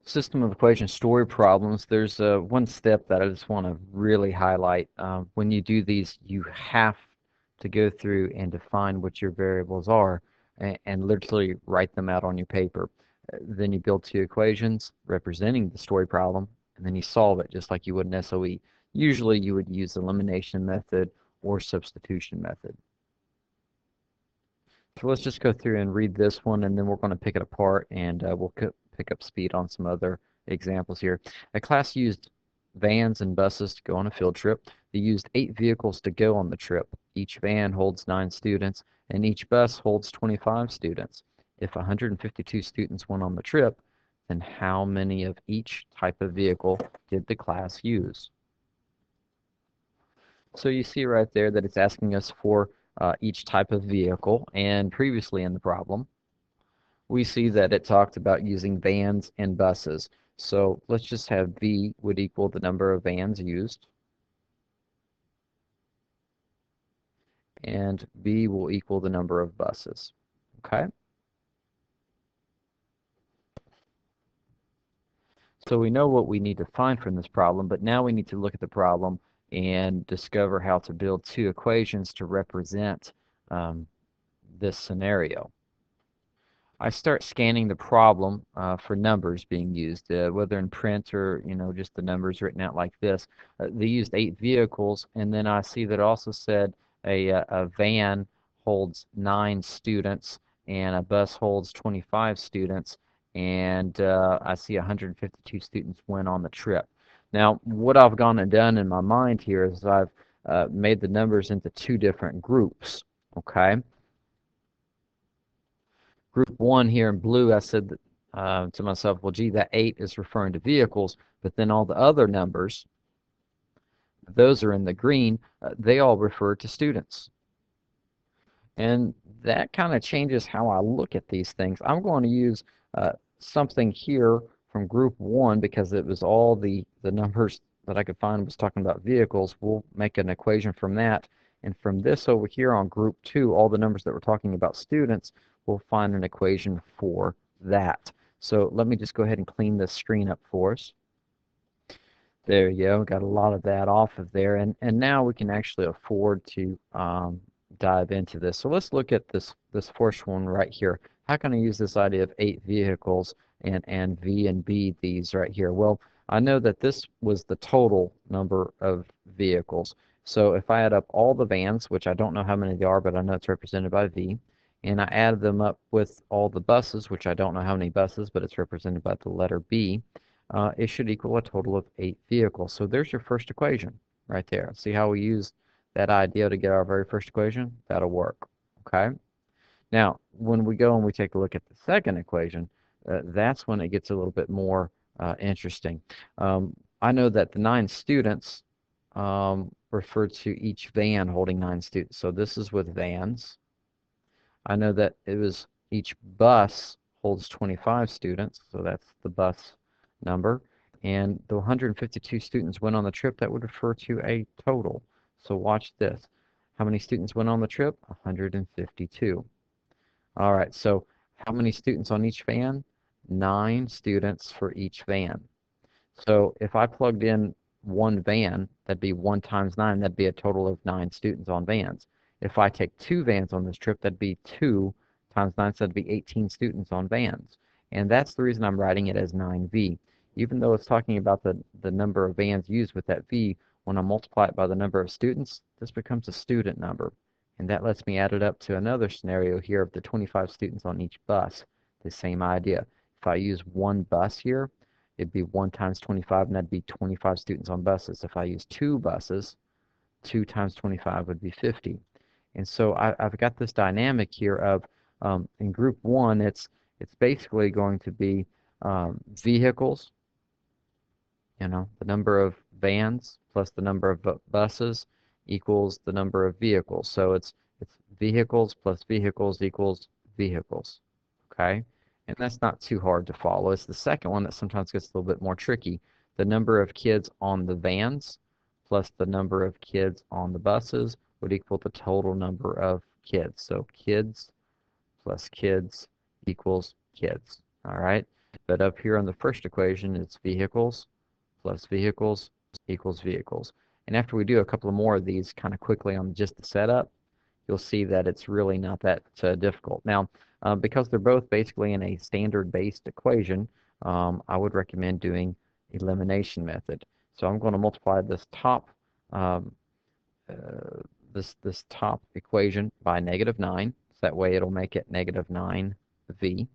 System of equation story problems, there's one step that I just want to really highlight. When you do these, you have to go through and define what your variables are and literally write them out on your paper. Then you build two equations representing the story problem, and then you solve it just like you would in SOE. Usually you would use the elimination method or substitution method. So let's just go through and read this one, and then we're going to pick it apart, and we'll pick up speed on some other examples here. A class used vans and buses to go on a field trip. They used 8 vehicles to go on the trip. Each van holds 9 students, and each bus holds 25 students. If 152 students went on the trip, then how many of each type of vehicle did the class use? So you see right there that it's asking us for each type of vehicle, and previously in the problem, we see that it talked about using vans and buses. So let's just have V would equal the number of vans used, and B will equal the number of buses. Okay? So we know what we need to find from this problem, but now we need to look at the problem and discover how to build two equations to represent this scenario. I start scanning the problem for numbers being used, whether in print or just the numbers written out like this. They used 8 vehicles, and then I see that it also said a van holds 9 students and a bus holds 25 students, and I see 152 students went on the trip. Now, what I've gone and done in my mind here is I've made the numbers into two different groups. Okay. Group 1 here in blue, I said to myself, well, gee, that 8 is referring to vehicles, but then all the other numbers, those are in the green, they all refer to students. And that kind of changes how I look at these things. I'm going to use something here from group 1 because it was all the numbers that I could find was talking about vehicles. We'll make an equation from that. And from this over here on group 2, all the numbers that were talking about students, we'll find an equation for that. So let me just go ahead and clean this screen up for us. There you go. Got a lot of that off of there. And now we can actually afford to dive into this. So let's look at this first one right here. How can I use this idea of 8 vehicles and V and B these right here? Well, I know that this was the total number of vehicles. So if I add up all the vans, which I don't know how many they are, but I know it's represented by V, and I add them up with all the buses, which I don't know how many buses, but it's represented by the letter B, it should equal a total of 8 vehicles. So there's your first equation right there. See how we use that idea to get our very first equation? That'll work. Okay? Now, when we go and we take a look at the second equation, that's when it gets a little bit more interesting. I know that the 9 students refer to each van holding 9 students. So this is with vans. I know that it was each bus holds 25 students, so that's the bus number. And the 152 students went on the trip, that would refer to a total. So watch this. How many students went on the trip? 152. All right, so how many students on each van? 9 students for each van. So if I plugged in one van, that'd be 1 times 9, that'd be a total of 9 students on vans. If I take 2 vans on this trip, that'd be 2 times 9, so that'd be 18 students on vans. And that's the reason I'm writing it as 9V. Even though it's talking about the number of vans used with that V, when I multiply it by the number of students, this becomes a student number. And that lets me add it up to another scenario here of the 25 students on each bus. The same idea. If I use one bus here, it'd be 1 times 25, and that'd be 25 students on buses. If I use 2 buses, 2 times 25 would be 50. And so I've got this dynamic here of, in group 1, it's basically going to be vehicles, the number of vans plus the number of buses equals the number of vehicles. So it's vehicles plus vehicles equals vehicles. Okay? And that's not too hard to follow. It's the second one that sometimes gets a little bit more tricky. The number of kids on the vans plus the number of kids on the buses would equal the total number of kids. So kids plus kids equals kids. All right? But up here on the first equation, it's vehicles plus vehicles equals vehicles. And after we do a couple of more of these kind of quickly on just the setup, you'll see that it's really not that difficult. Now, because they're both basically in a standard-based equation, I would recommend doing elimination method. So I'm going to multiply this top um, this top equation by -9. So that way it'll make it -9v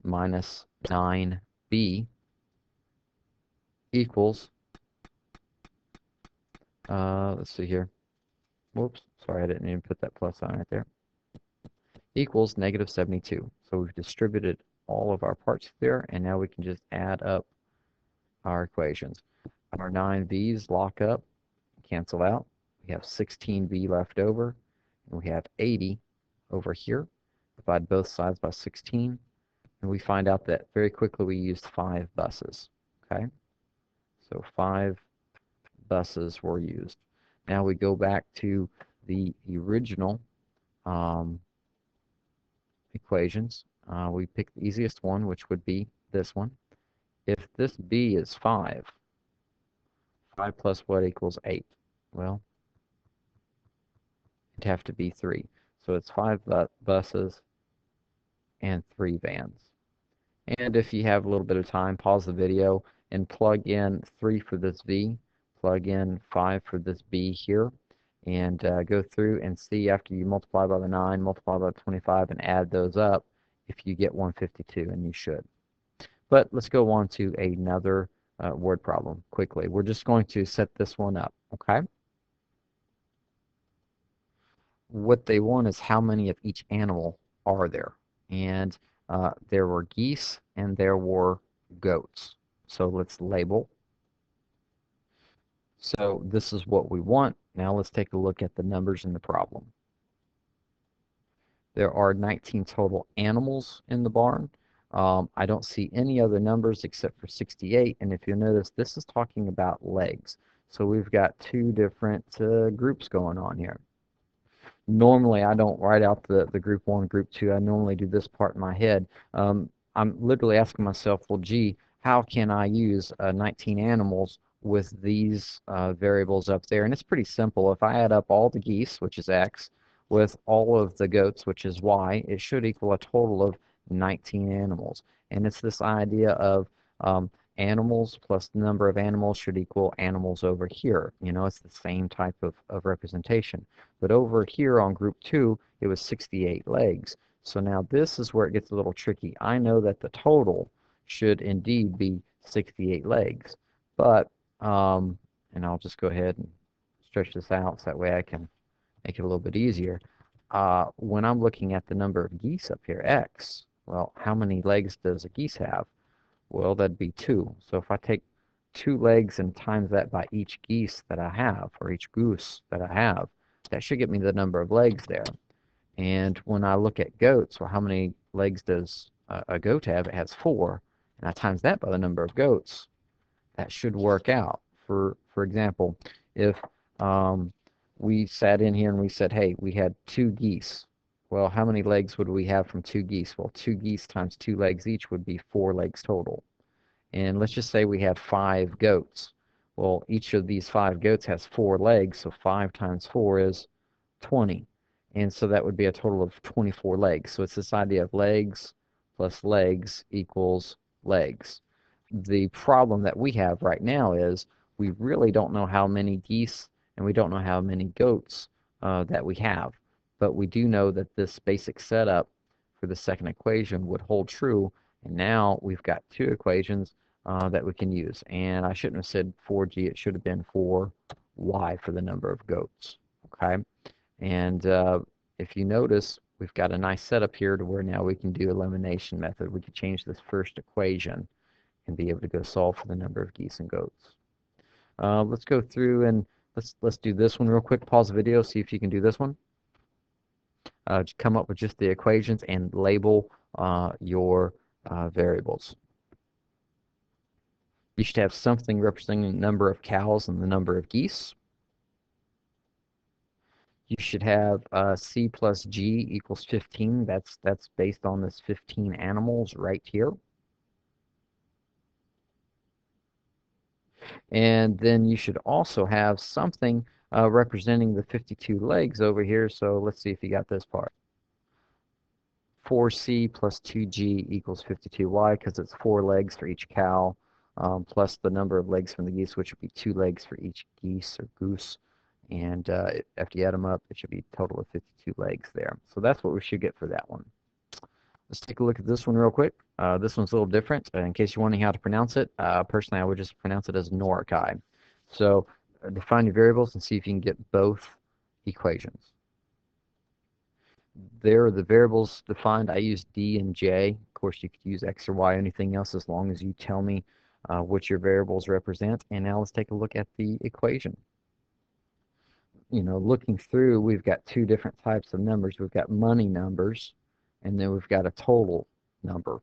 minus 9b equals, let's see here. Whoops, sorry, I didn't even put that plus sign right there. Equals -72. So we've distributed all of our parts there, and now we can just add up our equations. Our 9v's lock up, cancel out. We have 16v left over, and we have 80 over here. Divide both sides by 16, and we find out that very quickly we used 5 buses. Okay, so 5 buses were used. Now we go back to the original equations. We pick the easiest one, which would be this one. If this b is 5, 5 plus what equals 8? Well, it'd have to be 3. So it's 5 buses and 3 vans. And if you have a little bit of time, pause the video and plug in 3 for this v, plug in 5 for this b here, and go through and see after you multiply by the 9, multiply by the 25, and add those up if you get 152, and you should. But let's go on to another word problem quickly. We're just going to set this one up, okay? What they want is how many of each animal are there. And there were geese and there were goats. So let's label. So this is what we want. Now let's take a look at the numbers in the problem. There are 19 total animals in the barn. I don't see any other numbers except for 68. And if you notice, this is talking about legs. So we've got 2 different groups going on here. Normally, I don't write out the group 1, group 2. I normally do this part in my head. I'm literally asking myself, well, gee, how can I use 19 animals with these variables up there? And it's pretty simple. If I add up all the geese, which is x, with all of the goats, which is y, it should equal a total of 19 animals. And it's this idea of animals plus the number of animals should equal animals over here. You know, it's the same type of representation. But over here on group 2, it was 68 legs. So now this is where it gets a little tricky. I know that the total should indeed be 68 legs. But, and I'll just go ahead and stretch this out so that way I can make it a little bit easier. When I'm looking at the number of geese up here, x, well, how many legs does a geese have? Well, that'd be 2. So if I take 2 legs and times that by each geese that I have, or each goose that I have, that should get me the number of legs there. And when I look at goats, well, how many legs does a goat have? It has 4. And I times that by the number of goats, that should work out. For example, if we sat in here and we said, hey, we had 2 geese. Well, how many legs would we have from 2 geese? Well, 2 geese times 2 legs each would be 4 legs total. And let's just say we have 5 goats. Well, each of these 5 goats has 4 legs, so 5 times 4 is 20. And so that would be a total of 24 legs. So it's this idea of legs plus legs equals legs. The problem that we have right now is we really don't know how many geese and we don't know how many goats that we have. But we do know that this basic setup for the second equation would hold true. And now we've got 2 equations that we can use. And I shouldn't have said 4g. It should have been 4y for the number of goats. Okay. And if you notice, we've got a nice setup here to where now we can do elimination method. We could change this first equation and be able to go solve for the number of geese and goats. Let's go through and let's do this one real quick. Pause the video, see if you can do this one. Come up with just the equations and label your variables. You should have something representing the number of cows and the number of geese. You should have C plus G equals 15. That's based on this 15 animals right here. And then you should also have something representing the 52 legs over here. So let's see if you got this part. 4C plus 2G equals 52Y because it's 4 legs for each cow, plus the number of legs from the geese, which would be 2 legs for each geese or goose. And after you add them up, it should be a total of 52 legs there. So that's what we should get for that one. Let's take a look at this one real quick. This one's a little different. In case you're wondering how to pronounce it, personally, I would just pronounce it as Norikai. So define your variables and see if you can get both equations. There are the variables defined. I use D and J. Of course, you could use X or Y, anything else, as long as you tell me what your variables represent. And now let's take a look at the equation. Looking through, we've got two different types of numbers. We've got money numbers, and then we've got a total number.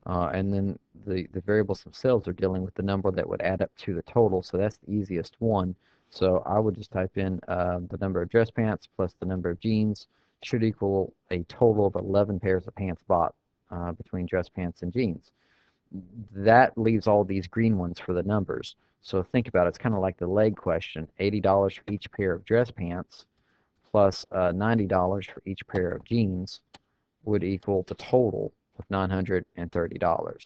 And then the variables themselves are dealing with the number that would add up to the total, so that's the easiest one. So I would just type in the number of dress pants plus the number of jeans should equal a total of 11 pairs of pants bought between dress pants and jeans. That leaves all these green ones for the numbers. So think about it. It's kind of like the leg question. $80 for each pair of dress pants plus $90 for each pair of jeans would equal the total of $930.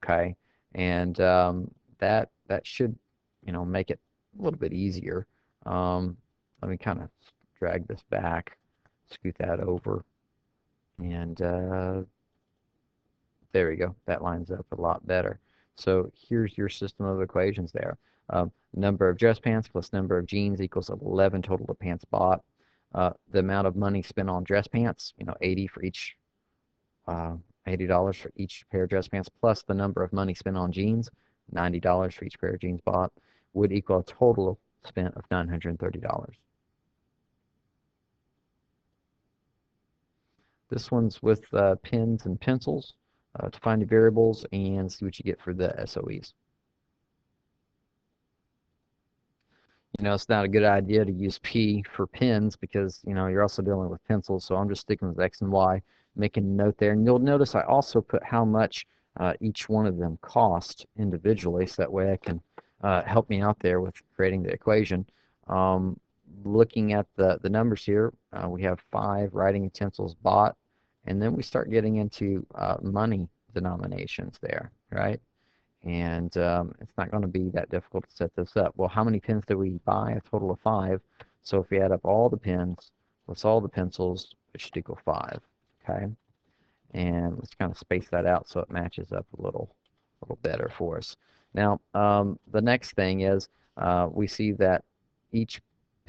Okay, and that should make it a little bit easier. Let me kind of drag this back, scoot that over, and there we go. That lines up a lot better. So here's your system of equations there. Number of dress pants plus number of jeans equals 11 total of pants bought. The amount of money spent on dress pants, 80 for each, $80 for each pair of dress pants, plus the number of money spent on jeans, $90 for each pair of jeans bought, would equal a total spent of $930. This one's with pens and pencils to find the variables and see what you get for the SOEs. It's not a good idea to use P for pens because, you're also dealing with pencils, so I'm just sticking with X and Y, making a note there. And you'll notice I also put how much each one of them cost individually, so that way I can help me out there with creating the equation. Looking at the numbers here, we have 5 writing utensils bought, and then we start getting into money denominations there, right? And it's not going to be that difficult to set this up. Well, how many pens did we buy? A total of 5. So if we add up all the pens plus all the pencils, it should equal 5. Okay, and let's kind of space that out so it matches up a little better for us. Now, the next thing is we see that each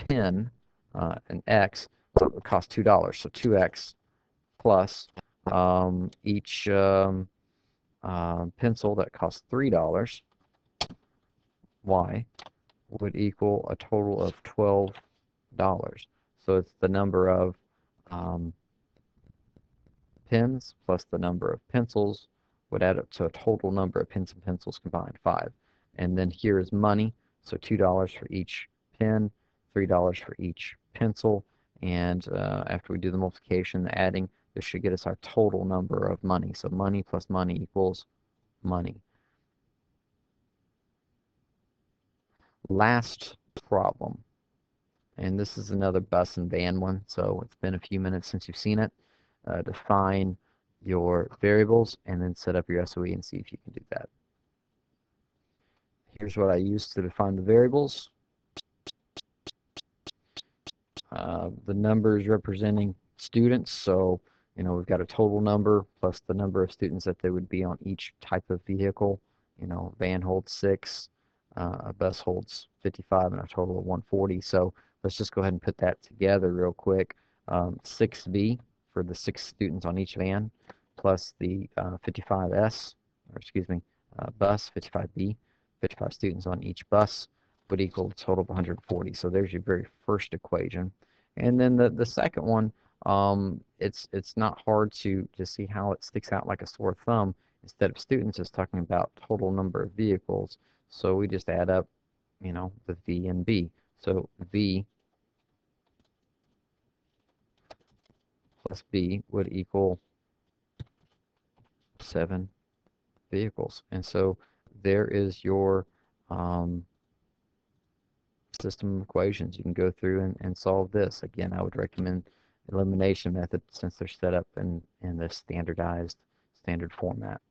pen, an X, would cost $2. So 2X plus each pencil that costs $3, Y, would equal a total of $12. So it's the number of pens plus the number of pencils would add up to a total number of pens and pencils combined, 5. And then here is money, so $2 for each pen, $3 for each pencil, and after we do the multiplication, the adding, this should get us our total number of money. So money plus money equals money. Last problem, and this is another bus and van one, so it's been a few minutes since you've seen it. Define your variables and then set up your SOE and see if you can do that. Here's what I use to define the variables. The numbers representing students, so we've got a total number plus the number of students that there would be on each type of vehicle. Van holds 6, a bus holds 55, and a total of 140. So let's just go ahead and put that together real quick. 6B for the 6 students on each van, plus the 55S, or excuse me, bus, 55B, 55 students on each bus, would equal a total of 140. So there's your very first equation. And then the second one, it's not hard to see how it sticks out like a sore thumb. Instead of students, it's talking about total number of vehicles. So we just add up, the V and B. So V plus B would equal 7 vehicles. And so there is your um, system of equations. You can go through and solve this. Again, I would recommend elimination method since they're set up in the standard format.